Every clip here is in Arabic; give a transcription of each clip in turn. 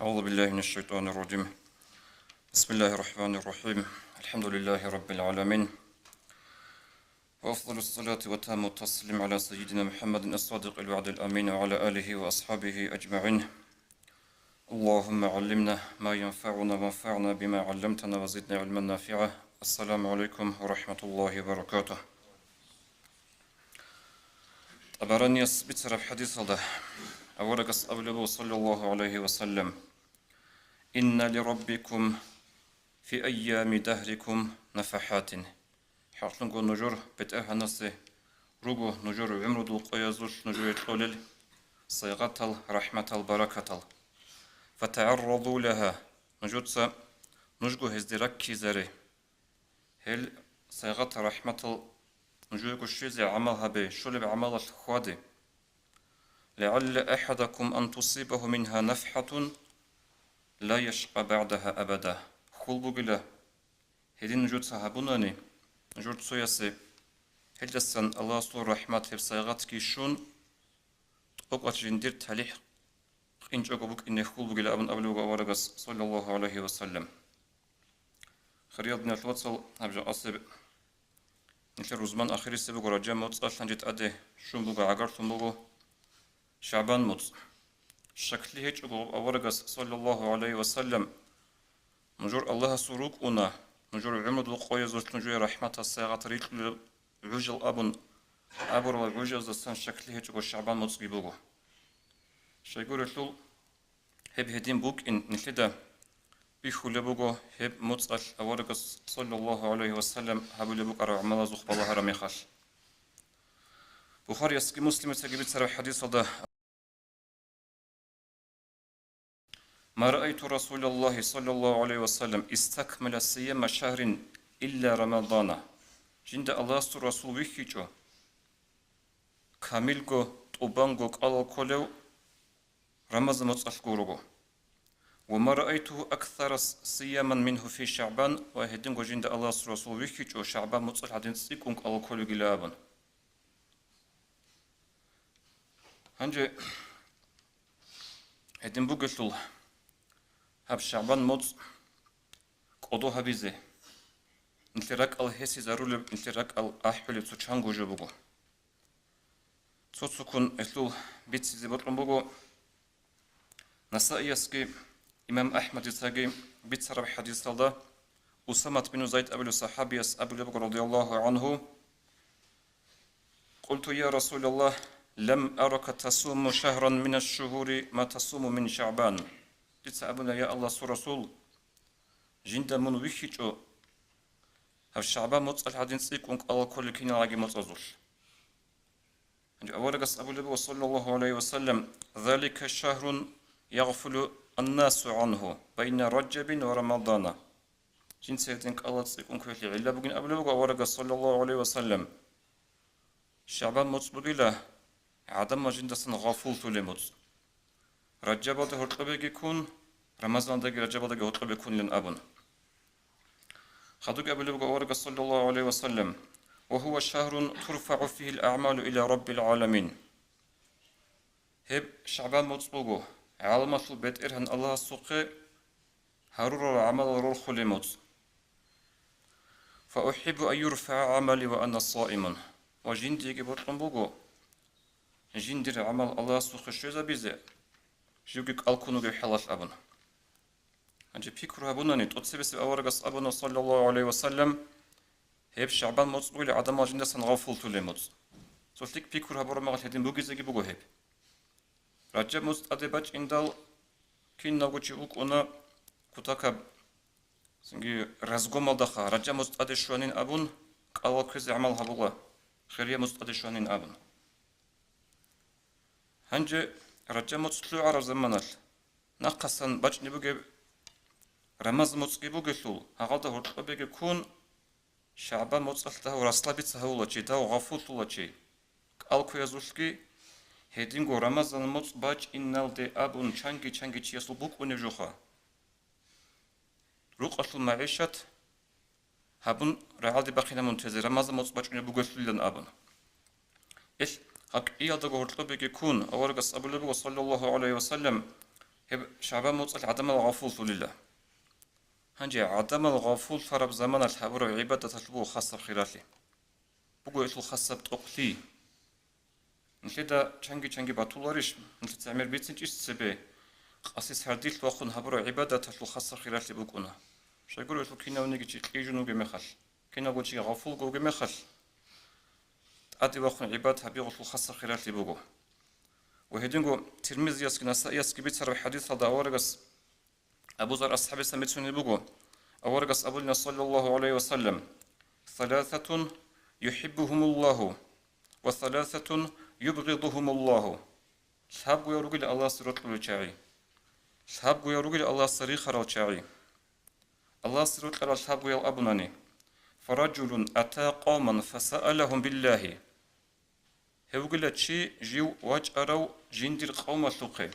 أعوذ بالله من الشيطان الرجيم. بسم الله الرحمن الرحيم. الحمد لله رب العالمين، وأفضل الصلاة وتام التسليم على سيدنا محمد الصادق الوعد الأمين وعلى آله وأصحابه أجمعين. اللهم علمنا ما ينفعنا وانفعنا بما علمتنا وزدنا علما نافعا. السلام عليكم ورحمة الله وبركاته. أبرني أصبت حديث هذا أورك أبلغ صلى الله عليه وسلم: إن لربكم في أيام دهركم نفحات. حرفنقو نجور بتأه نسي روغو نجور عمرو قيازوش نجور يتلولل صيغة رحمة البركة، فتعرضوا لها نجوتسا نجو هزدرك كيزاري هل صيغة رحمة نجو الشيزي عملها بي شلب عمل الخوادي لعل أحدكم أن تصيبه منها نفحة لا يشقى بعدها أبدا. خل بقلا هدين نجود صحابوناني نجود سوياسي هجسن الله سور رحمة لبصيغات كيشون تقوى جندير تاليح إنج أقبوك إني خل بقلا أبن أبلوغ ورقص صلى الله عليه وسلم. خريضنا الوصل أبجا أصيب نتلر رزمان آخر سبق ورجاء موت أصلا جت أدي شون بقى عقار ثم شعبان موت شكله هيك أورقص صلى الله عليه وسلم نجور الله سروق أنا نجور عمد القوي زوج نجور رحمة الساعة طريق عجل أبر وعجل زسان شكله هيك شعبان موت بيبوه شيقول الثول هب هدين بوك إن نتلدا بيخو لبوغو هب موت أورقص صلى الله عليه وسلم هبو لبوك أرى عملا زخ بالله رمي خاش. بخاري يسكي مسلم تجيبت سر الحديث هذا: ما رأيت رسول الله صلى الله عليه وسلم استكمل صيام شهر إلا رمضان. جند الله رسول ويكيجو كاملغو طوبانغو قالو كولو رمضان متصلغورغو. وما رأيته أكثر صياما منه في شعبان. وهدنغو جند الله رسول ويكيجو شعبان متصل عدن سيكون قالو كولو جلابا. هنجي هدن بوغتل هب شعبان موت قدو هبيزه نتلراك الهسي زارول نتلراك الأحول تشانغو جبوغو تسكن اتلو بيتسي زبطن بوغو نسائي يسكي إمام أحمد يساقي بيتسرب حديث الله أسامة بن زيد أبو الصحابي أبو لبغ رضي الله عنه: قلت يا رسول الله لم أرك تصوم شهرا من الشهور ما تصوم من شعبان. أبونا يا الله رسول جند من ويخيجو هف شعبان متصل حدين سيكون الله كل كينا لاقي متصل. أولا قص أبو لبو صلى الله عليه وسلم: ذلك شهر يغفل الناس عنه بين رجب ورمضان. جند سيدنك الله سيكون كل علا بقين أبو لبو أولا قص صلى الله عليه وسلم شعبان متصل له عدم جند سن غفلت لمت رجب ده هرقبه يكون رمضان ده رجب ده هرقبه يكون لن أبن. خدوك أبو لبقى ورقة صلى الله عليه وسلم: وهو شهر ترفع فيه الأعمال إلى رب العالمين. هب شعبان متصبوغو عالمة البيت إرهن الله السوقي هرور العمل رول خليموت. فأحب أن يرفع عملي وأنا صائم. وجندي يجب بوغو جندي عمل الله السوقي شوزا بيزي جوجك ألكونو بحلاش أبن. أنجي بيكرها بناني تقصبس أورقص أبنا صلى الله عليه وسلم هيب شعبان مصبولي عدم أجندة سنغفل تلموت. صوتك بيكرها برمغل هدين بوغيزي بوغو هيب. رجب مست أدباج إندال كين نغوشي أنا كتاكب سنجي رزقوم الدخا رجب مست أدشوانين أبن كألا كريزي عملها بوغا خيرية مست أدشوانين أبن. هنجي رجع متصلو على زمانال نقصن باج نبغي رمز متصقي بوغلو هغدا هرقبه يكون شعبان متصلته ورسلبت هولچي دا غفوتولچي الكو يزوشكي هيدينغو رمضان متص باج انال دي ابون چانگي چيسل بوكوني جوخا روقل معيشت هبون رعادي باقينا منتظر رمضان متص باج بوغلو ابون إيش هك إيادة هرقبه يكون أورقص أبو لبو صلى الله عليه وسلم هب شعبان موصل عدم الغفول لله هنجي عدم الغفول فرب زمان الحبر عبادة تطلبه خاصة بخيراتي بقول إيش الخاصة بتقلي نشيدا تشانجي باتولاريش نشيد تعمل بيتنج إستبه أسيس هرديت وأخون هبر عبادة تطلب خاصة خيراتي بقونا شو يقولوا إيش كنا ونيجي تيجونو جمخل كنا قلت غفول جو جمخل أدي وأخون عبادة هبي غفول خاصة خيراتي بقو وهدينغو ترمذي يسكن يسكي بيتر بحديث هذا أورجس أبو ذر أصحاب سميتوني بقو أورجس أبونا صلى الله عليه وسلم ثلاثة يحبهم الله وثلاثة يبغضهم الله شهاب يا رجل الله سرط الشاعي شهاب يا رجل الله صريخ الشاعي الله سرط على شهاب يا أبناني فرجل أتى قوما فسألهم بالله هؤلاء شيء جيو واجروا جندر قوم سوقه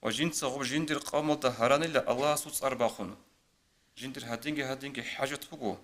وجند صغب جندر قوم دهران إلا الله سوت أربعون جندر هادينج حاجة بقو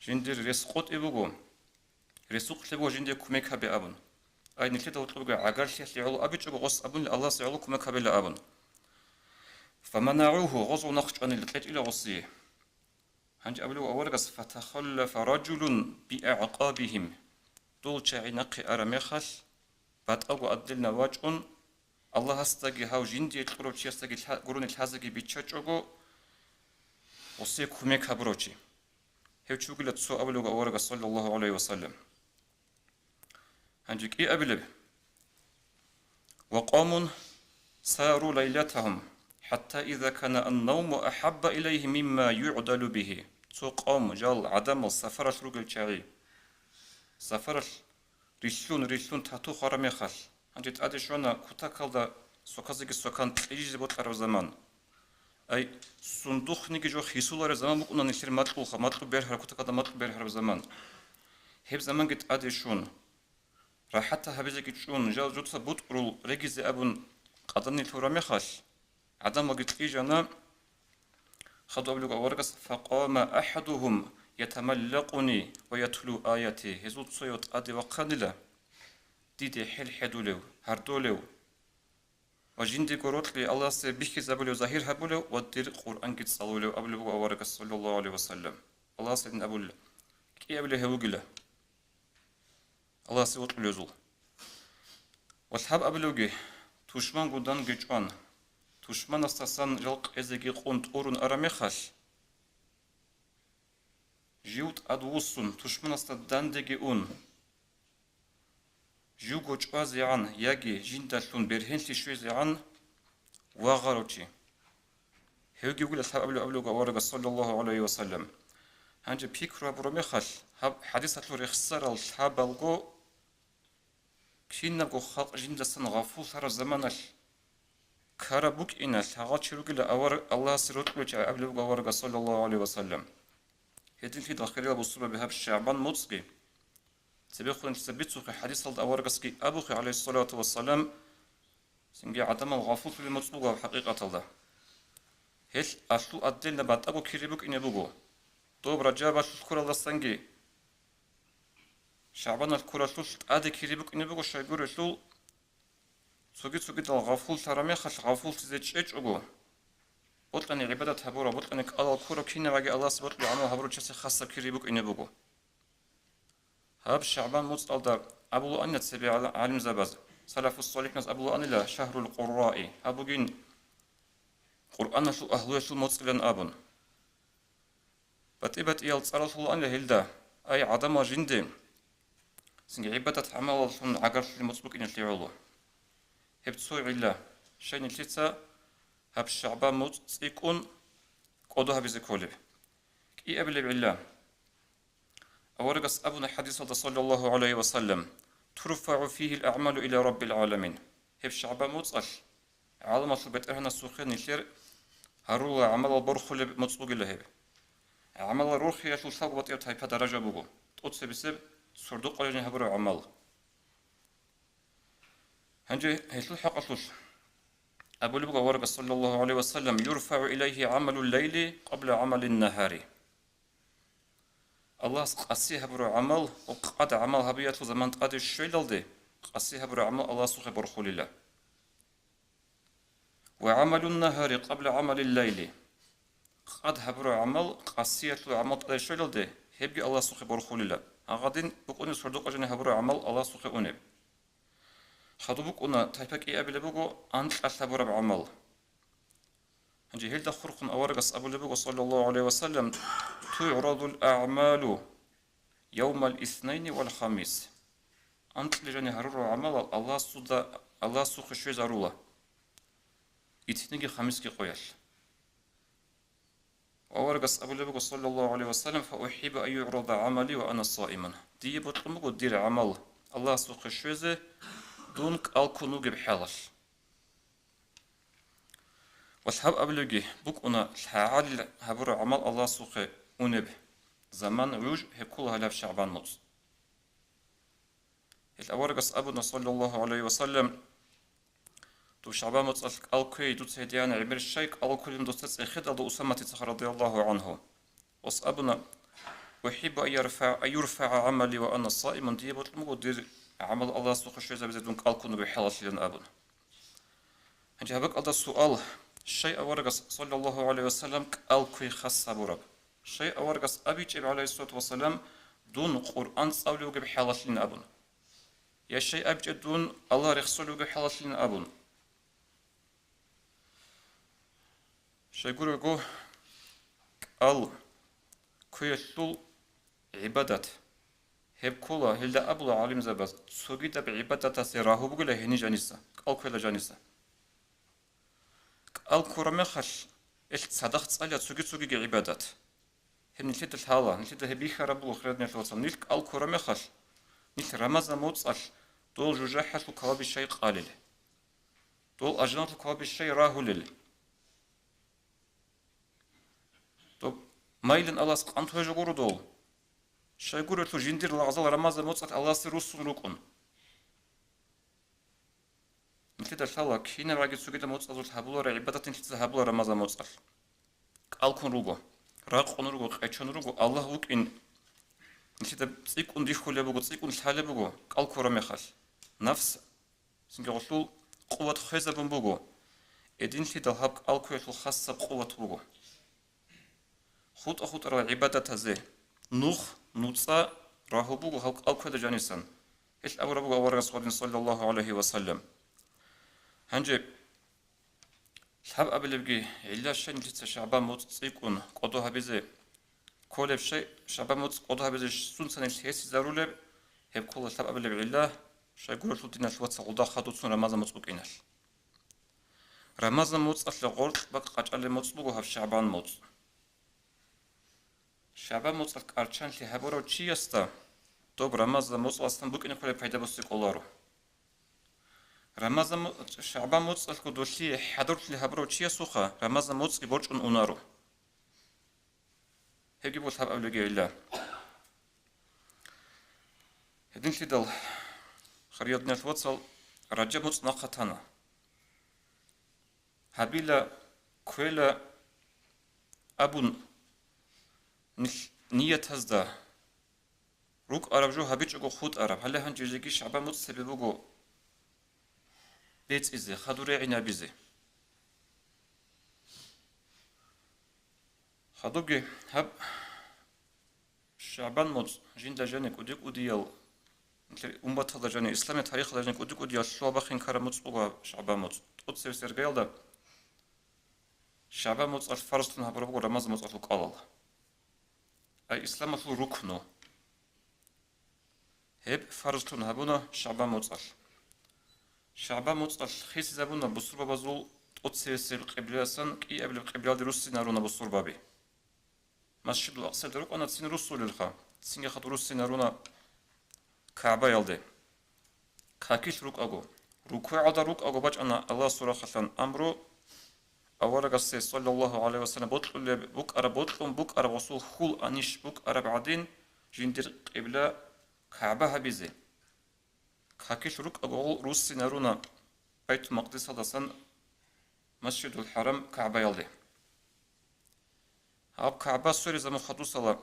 جندر رزقت إبقو رزق لبو جندر كمك بأبن أي نكتة وطلبوا عقل شيء يعلو أبي تجوا غص أبن الله سيعلو كمك بأبن فمنعوه غزو نخش عن الكت إلى غصيه هنج أبلو أورجس فتخلف رجل بأعقابهم دول شاعي نقي أرميخل بعد أبو أدلنا واجون الله استجي هاو جندي القروش يستجي قرون الحزقي بيتشجعو وصي كمك بروشي هيو تشوغل تسو أبلو أورجس صلى الله عليه وسلم هنجيك إيه أبلب وقوم ساروا ليلتهم حتى إذا كان النوم أحب إليه مما يعدل به تو قوم جال عدم السفر رجل شاعي سفر ريشلون تاتو خرمي خال هنجيت أدي شوانا كتاكالدا سوكازيك سوكان تيجي بوتقر زمان أي صندوق نيجي جو خيسولار زمان بقولنا نشتري مطلوب بيرهر كتاكالدا مطلوب بيرهر زمان هيب زمان جت أدي شون راحتها هبيزك شون جال جوتسا بوتقرو رجز أبن قدني تورمي خاش عدم وقت إيجانا خدوا أبلغ ورقص فقام أحدهم يتملقني ويتلو آياتي هزوت صيوت أدي وقانلا ديدي حل حدولو هردولو وجندي قروت لي الله سبيكي زبولو ظاهر هبولو ودير قرآن قد صلولو أبلغ ورقص صلى الله عليه وسلم الله سيدنا أبول كي أبلغ هوغلا الله سيوت بلوزول وصحاب أبلغي توشمان قدان جيجوان توشمان استسان جلق ازيجي قونت اورون اراميخاش جيوت ادوسون توشمان استدان ديجي اون جيو قوچوازي عن ياجي جندالون برهنتي شويزي عن واغاروشي هيوغي يقول اصحاب أبلغ ورقة صلى الله عليه وسلم هنجي بيكرو بروميخاش حديثة لو رخصار الصحاب الغو كين نبغو خلق جندالسن غفول سار زمانش كاربوك إن الحاجات شروقي لأور الله سرط وجه أبلغ ورقة صلى الله عليه وسلم هذين في داخل البصرة بهاب الشعبان مصقي سبيخون تثبتوا في حديث الأورقة سكي أبوخي عليه الصلاة والسلام سنجي عدم الغفول في المطلوب حقيقة الله هل أشلو أدلنا بعد أبو كيربوك إن يبوغو دوب رجابة شكر الله سنجي شعبان الكرة شلو أدي كيربوك إن يبوغو شايقور شلو سوغي دال غفول ترامي خش غفول تزيج اجو بطلني عبادة هبورا بطلني كألا كورو كينا واجي الله سبط لي عمل هبورو جسي خاصة كيريبوك إني بوغو هاب شعبان مصطل دار أبو أن تسبي عالم زباز سلف الصالح ناس أبو أن لا شهر القراء أبوين قرآن شو أهلو شو مصطلن أبن بتبت إيال صلاة الله أن هلدا أي عدم جندي سنجي عبادة عمل شون عقر في المصبوك إن الله هبتسوي علا شيء نلتسا هب الشعب موت سيكون قدوها بزكولب كي أبلي بعلا أورقص أبونا حديث صلى الله عليه وسلم ترفع فيه الأعمال إلى رب العالمين هب الشعب موت أش عالم صبت أهنا السوخين نشير هرول عمل البرخل مطلوب له عمل الروح يشل صوت يرتاي بدرجة بوجو تقص بسبب صردوق على هبر عمل هنجي هيسل حق أصلش أبو لبغا ورقة صلى الله عليه وسلم يرفع إليه عمل الليل قبل عمل النهار الله قصيها برو عمل وقد عمل هبيات زمان قد الشيلل دي قصيها برو عمل الله سوخ برخول الله وعمل النهار قبل عمل الليل قد هبر عمل قاسية عمل تشيل ده هبي الله سخي برخوللا أغادين بقول صدق أجن هبر عمل الله سخي أنب خدو بقولنا تايبك إيه أبي لبقو أنت أثبر بعمل هنجي هل دخرق أورقس أبو لبقو صلى الله عليه وسلم تعرض الأعمال يوم الاثنين والخميس أنت لجني هرر عمل الله سخي شوي زارولا يتنجي خميس كي قويل وورقس أبو لبق صلى الله عليه وسلم فأحب أن يعرض عملي وأنا صائما دي بطلمك ودير عمل الله سوق الشوزة دونك ألكونو بحالش وثاب أبلغي بك أنا الحال هبر عمل الله سوق أنب زمان روج هكولها لف شعبان موت الأورقس أبونا صلى الله عليه وسلم تو شعبان موت الكوي دو تهديان عبر الشيك الكل دو تسخد دو أسامة رضي الله عنه وأبونا أحب أن يرفع عملي وأنا صائم دي بطلمك ودير عمل الله سوق الشوزة بزدونك ألكونو بحالش لن أبونا هنجي هبك هذا السؤال شيء أورقس صلى الله عليه وسلم كألكوي خاصة برب شيء أورقس أبيج عليه الصلاة والسلام دون قرآن صلوا بحالة لنا أبون يا شيء أبيج دون الله رخصلوا بحالة لنا أبون شيء يقول أل كيسل عبادات هب كلا هلدا أبلا عالم زبز سوجد بعبادة سيراه بقول هني جانيسا ألكوي جانيسا الكرمخش الصدق تصلي تسوقي عبادات هم نلتد الحالة نلتد هبيخ ربو خردنا الوصل نلك الكرمخش نلك رمضان موتصل دول جوجاحة الكواب الشيء قالل دول أجنات الكواب الشيء راهلل طب مايلن الله سقانت هجور دول شيء يقول له جندير العزل رمضان موتصل الله سيروس ركن نلتد الحالة كينا راجل سوقي موتصل الحبلور عبادات نلتد الحبلور رمضان موتصل الكون روجو راقون روجو قيشون روجو الله وك إن نشيد تيكون دي خلي بقول تيكون الحالة بقول الكورة مخال نفس سنجولو قوة خزة بقول إدين شيد الهب الكورة الخاصة بقوة بقول خود را عبادة هذه نوخ نوتصا راهو بقول هب الكورة جانسان إيش أول بقول أول رسول صلى الله عليه وسلم هنجي الحب قبل بقي إلا شيء نجت شعبان موت تيكون قدوها بزي كل شيء شعبان موت قدوها بزي سون سنة الحس زارولة هب كل الحب قبل بقي الله شيء يقول شو دينا شو تصعد خاطر سون رمضان موت بقيناش رمضان موت أصل غرق بق قجال موت بقوها في شعبان موت شعبان موت الكارشان اللي هبورو شيء يستا طب رمضان موت أصلا بقينا كل فايدة بس يقولارو رمضان شعبان موت الكدوشي حضرت لهبرو شيء سخا رمضان موت يبرج أنارو هيجي بقول حب قبل جاي الله هدين شدال خريطنا الوصل رجب موت ناقتنا هبيلا كويلا أبون نية هزدا روك عرب جو هبيج أقو خود عرب هلا هنجيجي شعبان موت سببو بيت إزي خدوري عنا بيزي خدوجي هب شعبان موت جين دجانك وديك وديال أمة هذا جاني إسلام تاريخ دجانك وديك وديال شو بخين كرموت بقى شعبان موت قد سير قيل ده شعبان موت الفرز تنها بربو رمز موت القلال أي إسلام مثل ركنه هب فرز تنها بنا شعبان موت شعبان موت خيس زبونا بصور بازول قد سير قبلاسن كي قبل قبلاد روسي نارونا بصور بابي مسجد الأقصى دروك أنا تسين رسول الخا تسين خط روسي نارونا كعبة يلدي كاكيش روك أجو ركوع على روك أجو باج أنا الله سورة خلنا أمره أول قصة صلى الله عليه وسلم بطل بوك أرب بوك أرب وصول خول أنيش بوك أرب عدين جندر قبلة كعبة هبيزي كاكيش روك أجو روسي نارونا بيت مقدس هذا سن مسجد الحرم كعبة يلدي هاب كعبة سوري زمو خدوصة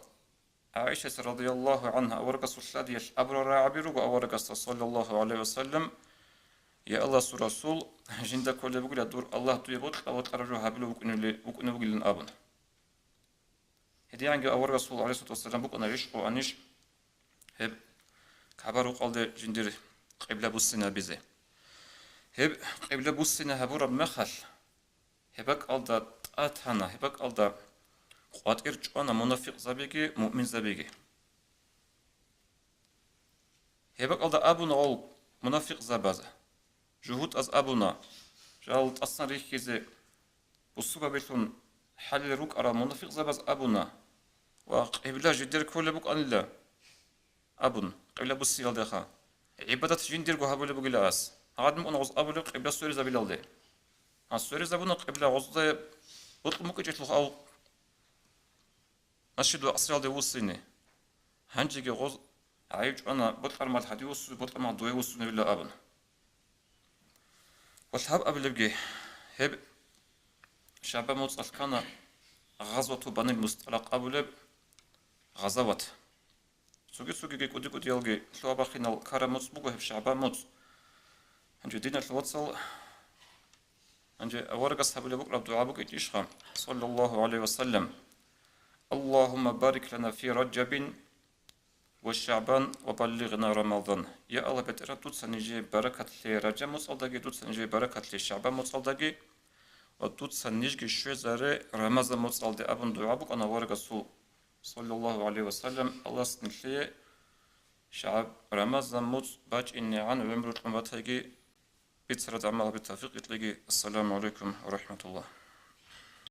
عائشة رضي الله عنها أورقص الشادية أبرا عبيرو أورقص صلى الله عليه وسلم يا الله سو رسول جندا كل بقول دور الله تو يبوت أو تقرر هابلو بكون بقول أبن هدي عنك أول رسول عليه الصلاة والسلام بكون ريش وأنيش هب كعبارو قال جندير قبل بوسنا بزه هب قبل بوسنا هبورا مخل هبك ألدا أتهنا هبك ألدا قوات إرجعنا منافق زبيجي مؤمن زبيجي هبك ألدا أبونا أول منافق زبازة جهود از أبونا جالت أصلا ريكيزي بصوبة بيتون حل روك أرى منافق زباز أبونا وقبلا جدير كل بوك أن لا أبون قبلا بصي لديخا عبادة جندير قو هبولي بقل أس هاد مؤن غز أبولي قبلا سوري زبيل لدي ها سوري زبونا قبلا غزدي بطل مكي جيتلوخ أو نشدو أصري لدي وصيني هنجيكي غز عيج أنا بطل مال حدي وصي بطل مال دوي وصيني بلا أبون والحب قبل بقي هب شعب موت كان غزوة بني المستلق أبو غزوات سوقي كودي كودي يلقي شو باخينا الكرم بوجه في شعب موت عند دينا الوصل عند أورق أصحاب بكرة دعاء بك إتيشها صلى الله عليه وسلم اللهم بارك لنا في رجب والشعبان وبلغنا رمضان يا الله بترى توت سنجي بركة لرجب مصلدقي توت سنجي بركة للشعبان مصلدقي وتوت سنجي شو زاري رمضان مصلدي أبن دعاء بك أنا ورق صلى الله عليه وسلم الله سنلي شعب رمضان موت باج إني عن ومرت مبتهجي بيتسرد عمل بالتوفيق يتلقي السلام عليكم ورحمة الله